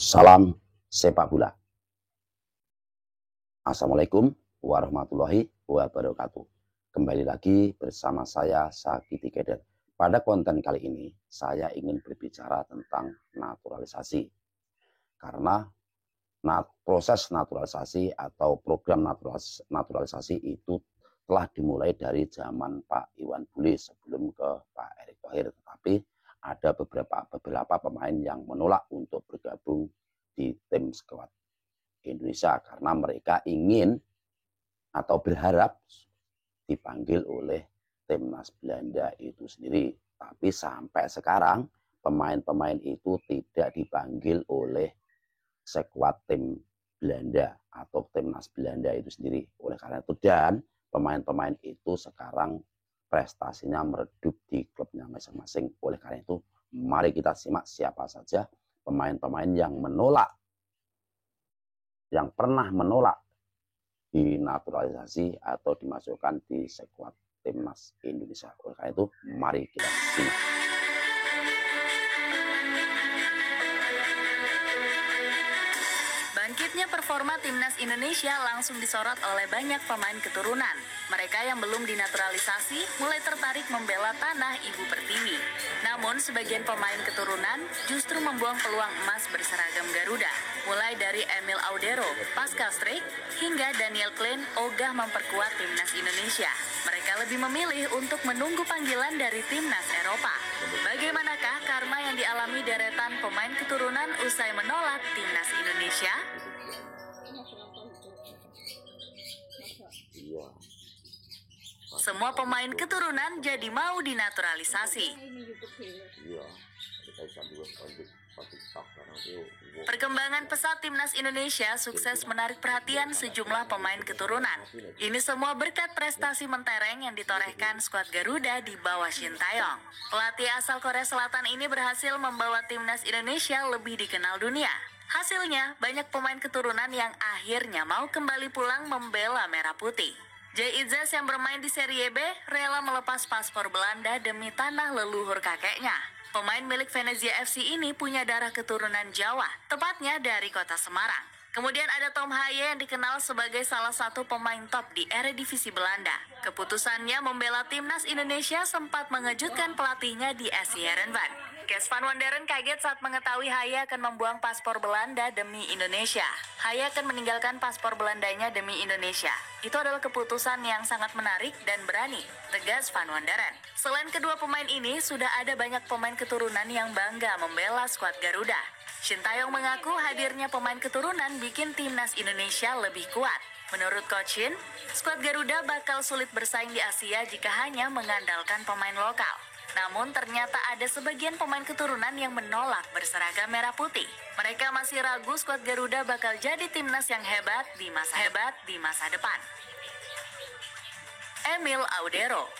Salam sepak bola. Assalamualaikum warahmatullahi wabarakatuh. Kembali lagi bersama saya Sakiti Keder. Pada konten kali ini saya ingin berbicara tentang naturalisasi. Karena proses naturalisasi atau program naturalisasi itu telah dimulai dari zaman Pak Iwan Bule sebelum ke Pak Erick Thohir. Tetapi ada beberapa pemain yang menolak untuk bergabung di tim skuad Indonesia karena mereka ingin atau berharap dipanggil oleh timnas Belanda itu sendiri. Tapi sampai sekarang pemain-pemain itu tidak dipanggil oleh skuad tim Belanda atau timnas Belanda itu sendiri. Oleh karena itu, dan pemain-pemain itu sekarang prestasinya meredup di klubnya masing-masing. Oleh karena itu, mari kita simak siapa saja pemain-pemain yang pernah menolak dinaturalisasi atau dimasukkan di skuad timnas Indonesia. Oleh karena itu, mari kita simak. Bangkitnya performa timnas Indonesia langsung disorot oleh banyak pemain keturunan. Mereka yang belum dinaturalisasi mulai tertarik membela tanah ibu pertiwi. Namun sebagian pemain keturunan justru membuang peluang emas berseragam Garuda. Mulai dari Emil Audero, Pascal Struijk, hingga Daniel Klein ogah memperkuat timnas Indonesia. Mereka lebih memilih untuk menunggu panggilan dari timnas Eropa. Bagaimanakah karma yang dialami deretan pemain keturunan usai menolak timnas Indonesia? Semua pemain keturunan jadi mau dinaturalisasi. Perkembangan pesat timnas Indonesia sukses menarik perhatian sejumlah pemain keturunan. Ini semua berkat prestasi mentereng yang ditorehkan skuad Garuda di bawah Shin Tae-yong. Pelatih asal Korea Selatan ini berhasil membawa timnas Indonesia lebih dikenal dunia. Hasilnya, banyak pemain keturunan yang akhirnya mau kembali pulang membela merah putih. Jay Itzes yang bermain di Serie B rela melepas paspor Belanda demi tanah leluhur kakeknya. Pemain milik Venezia FC ini punya darah keturunan Jawa, tepatnya dari kota Semarang. Kemudian ada Tom Haye yang dikenal sebagai salah satu pemain top di Eredivisie Belanda. Keputusannya membela timnas Indonesia sempat mengejutkan pelatihnya di SC Heerenveen. Kees van Wonderen kaget saat mengetahui Haye akan membuang paspor Belanda demi Indonesia. Haye akan meninggalkan paspor Belandanya demi Indonesia. Itu adalah keputusan yang sangat menarik dan berani, tegas Van Wonderen. Selain kedua pemain ini, sudah ada banyak pemain keturunan yang bangga membela skuad Garuda. Shin Tae-yong mengaku hadirnya pemain keturunan bikin timnas Indonesia lebih kuat. Menurut Coach Shin, skuad Garuda bakal sulit bersaing di Asia jika hanya mengandalkan pemain lokal. Namun ternyata ada sebagian pemain keturunan yang menolak berseragam merah putih. Mereka masih ragu skuad Garuda bakal jadi timnas yang hebat di masa depan. Emil Audero.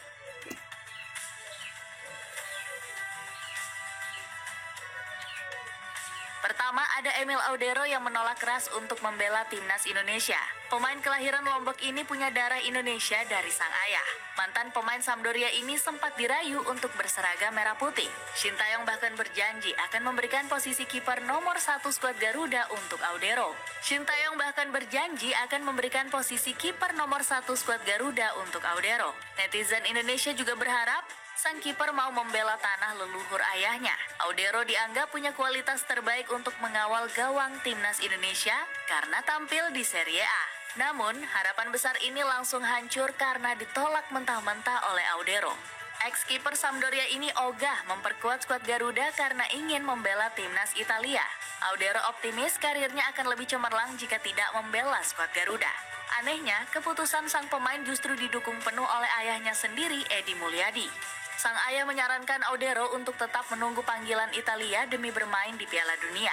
Pertama, ada Emil Audero yang menolak keras untuk membela timnas Indonesia. Pemain kelahiran Lombok ini punya darah Indonesia dari sang ayah. Mantan pemain Sampdoria ini sempat dirayu untuk berseragam merah putih. Shin Tae-yong bahkan berjanji akan memberikan posisi kiper nomor 1 skuad Garuda untuk Audero. Shin Tae-yong bahkan berjanji akan memberikan posisi kiper nomor 1 skuad Garuda untuk Audero. Netizen Indonesia juga berharap sang kiper mau membela tanah leluhur ayahnya. Audero dianggap punya kualitas terbaik untuk mengawal gawang timnas Indonesia karena tampil di Serie A. Namun, harapan besar ini langsung hancur karena ditolak mentah-mentah oleh Audero. Ex-kiper Sampdoria ini ogah memperkuat skuad Garuda karena ingin membela timnas Italia. Audero optimis karirnya akan lebih cemerlang jika tidak membela skuad Garuda. Anehnya, keputusan sang pemain justru didukung penuh oleh ayahnya sendiri, Edi Mulyadi. Sang ayah menyarankan Audero untuk tetap menunggu panggilan Italia demi bermain di Piala Dunia.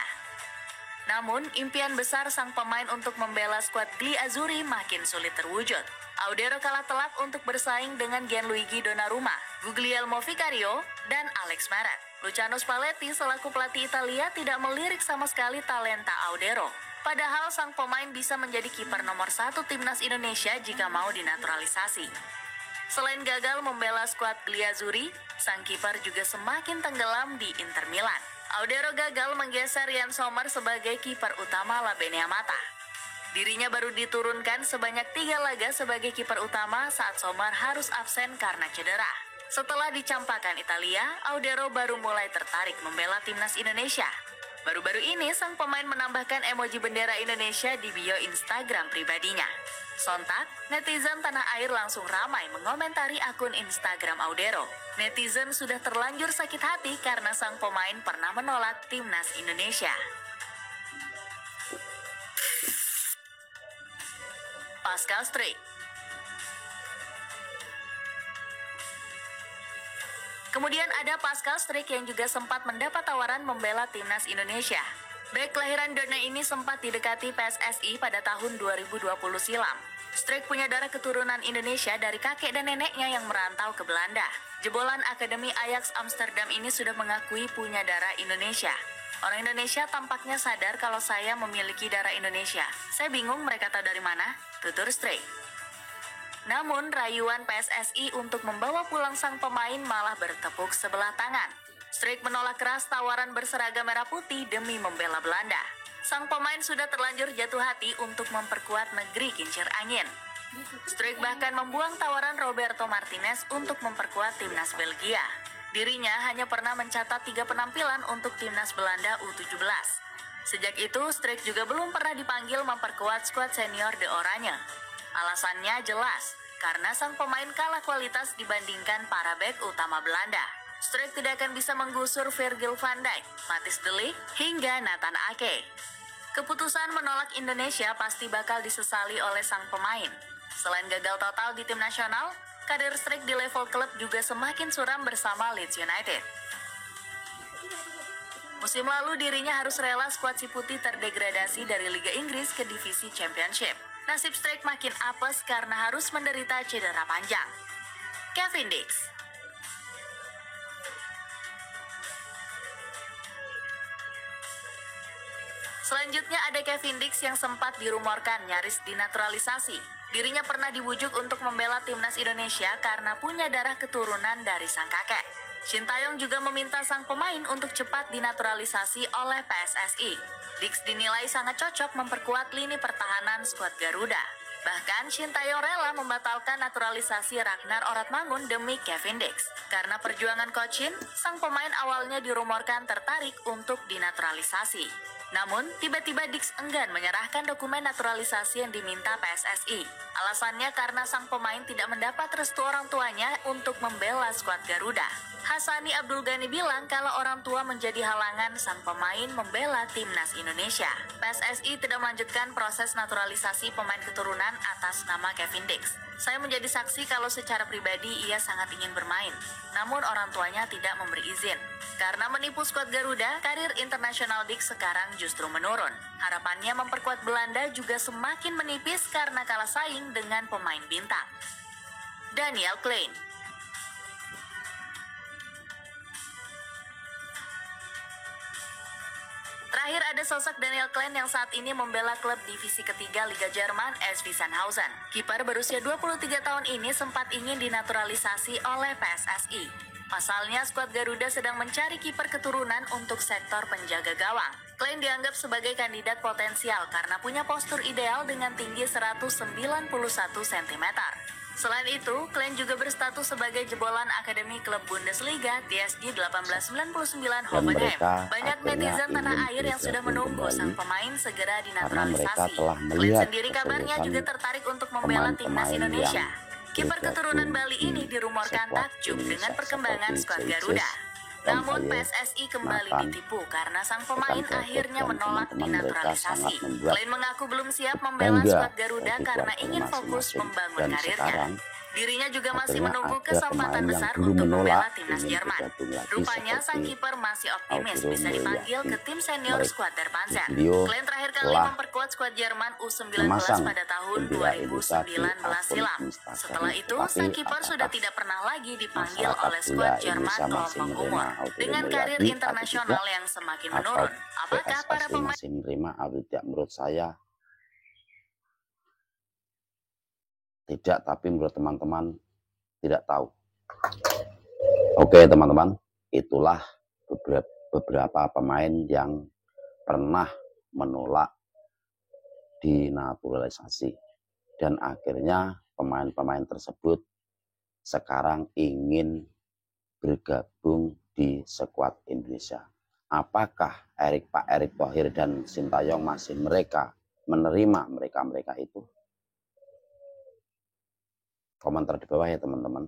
Namun, impian besar sang pemain untuk membela skuad Gli Azzurri makin sulit terwujud. Audero kalah telak untuk bersaing dengan Gianluigi Donnarumma, Guglielmo Vicario, dan Alex Meret. Luciano Spalletti selaku pelatih Italia tidak melirik sama sekali talenta Audero. Padahal sang pemain bisa menjadi kiper nomor 1 timnas Indonesia jika mau dinaturalisasi. Selain gagal membela skuad Gli Azzurri, sang kiper juga semakin tenggelam di Inter Milan. Audero gagal menggeser Yann Sommer sebagai kiper utama La Beneamata. Dirinya baru diturunkan sebanyak 3 laga sebagai kiper utama saat Sommer harus absen karena cedera. Setelah dicampakkan Italia, Audero baru mulai tertarik membela timnas Indonesia. Baru-baru ini, sang pemain menambahkan emoji bendera Indonesia di bio Instagram pribadinya. Sontak, netizen tanah air langsung ramai mengomentari akun Instagram Audero. Netizen sudah terlanjur sakit hati karena sang pemain pernah menolak timnas Indonesia. Pascal Struijk. Kemudian ada Pascal Struijk yang juga sempat mendapat tawaran membela timnas Indonesia. Bek kelahiran Deurne ini sempat didekati PSSI pada tahun 2020 silam. Struijk punya darah keturunan Indonesia dari kakek dan neneknya yang merantau ke Belanda. Jebolan Akademi Ajax Amsterdam ini sudah mengakui punya darah Indonesia. Orang Indonesia tampaknya sadar kalau saya memiliki darah Indonesia. Saya bingung mereka tahu dari mana, tutur Struijk. Namun, rayuan PSSI untuk membawa pulang sang pemain malah bertepuk sebelah tangan. Struijk menolak keras tawaran berseragam merah putih demi membela Belanda. Sang pemain sudah terlanjur jatuh hati untuk memperkuat negeri kincir angin. Struijk bahkan membuang tawaran Roberto Martinez untuk memperkuat timnas Belgia. Dirinya hanya pernah mencatat 3 penampilan untuk timnas Belanda U17. Sejak itu, Struijk juga belum pernah dipanggil memperkuat skuad senior de Oranje. Alasannya jelas, karena sang pemain kalah kualitas dibandingkan para bek utama Belanda. Struijk tidak akan bisa menggusur Virgil van Dijk, Matthijs de Ligt, hingga Nathan Ake. Keputusan menolak Indonesia pasti bakal disesali oleh sang pemain. Selain gagal total di tim nasional, karir Struijk di level klub juga semakin suram bersama Leeds United. Musim lalu dirinya harus rela skuad si putih terdegradasi dari Liga Inggris ke divisi Championship. Nasib Struijk makin apes karena harus menderita cedera panjang. Kevin Dix. Selanjutnya ada Kevin Dix yang sempat dirumorkan nyaris dinaturalisasi. Dirinya pernah dibujuk untuk membela timnas Indonesia karena punya darah keturunan dari sang kakek. Shin Tae-yong juga meminta sang pemain untuk cepat dinaturalisasi oleh PSSI. Dix dinilai sangat cocok memperkuat lini pertahanan skuad Garuda. Bahkan Shin Tae-yong rela membatalkan naturalisasi Ragnar Oratmangun demi Kevin Dix. Karena perjuangan Coach Shin, sang pemain awalnya dirumorkan tertarik untuk dinaturalisasi. Namun, tiba-tiba Dix enggan menyerahkan dokumen naturalisasi yang diminta PSSI. Alasannya karena sang pemain tidak mendapat restu orang tuanya untuk membela skuad Garuda. Hassani Abdul Ghani bilang kalau orang tua menjadi halangan sang pemain membela timnas Indonesia. PSSI tidak melanjutkan proses naturalisasi pemain keturunan atas nama Kevin Dix. Saya menjadi saksi kalau secara pribadi ia sangat ingin bermain. Namun orang tuanya tidak memberi izin. Karena menipu skuad Garuda, karir internasional Dix sekarang justru menurun. Harapannya memperkuat Belanda juga semakin menipis karena kalah saing dengan pemain bintang. Daniel Klein. Terakhir ada sosok Daniel Klein yang saat ini membela klub divisi ketiga Liga Jerman SV Sandhausen. Kiper berusia 23 tahun ini sempat ingin dinaturalisasi oleh PSSI. Pasalnya skuad Garuda sedang mencari kiper keturunan untuk sektor penjaga gawang. Klein dianggap sebagai kandidat potensial karena punya postur ideal dengan tinggi 191 cm. Selain itu, Klein juga berstatus sebagai jebolan Akademi Klub Bundesliga TSG 1899 Hoffenheim. Banyak netizen tanah air yang sudah menunggu sang pemain segera dinaturalisasi. Klein sendiri kabarnya juga tertarik untuk membela timnas Indonesia. Kiper keturunan Bali ini dirumorkan takjub dengan perkembangan skuad Garuda. Namun PSSI kembali ditipu karena sang pemain akhirnya menolak dinaturalisasi. Klein mengaku belum siap membela skuad Garuda karena ingin fokus membangun karirnya. Dirinya juga masih menunggu kesempatan besar untuk membela timnas Jerman. Rupanya sang kiper masih optimis bisa dipanggil ke tim senior skuad Der Panzer. Klein terakhir kali memperkuat skuad Jerman U19 pada tahun 2019 silam. Setelah itu, sang kiper sudah tidak pernah lagi dipanggil oleh skuad Jerman kelompok umur. Dengan karir internasional yang semakin menurun, apakah para pemain masih menerima atau tidak? Menurut saya tidak, tapi menurut teman-teman tidak tahu. Oke teman-teman, itulah beberapa pemain yang pernah menolak dinaturalisasi. Dan akhirnya pemain-pemain tersebut sekarang ingin bergabung di skuad Indonesia. Apakah Pak Erick Thohir dan Sintayong masih menerima mereka itu? Komentar di bawah ya teman-teman.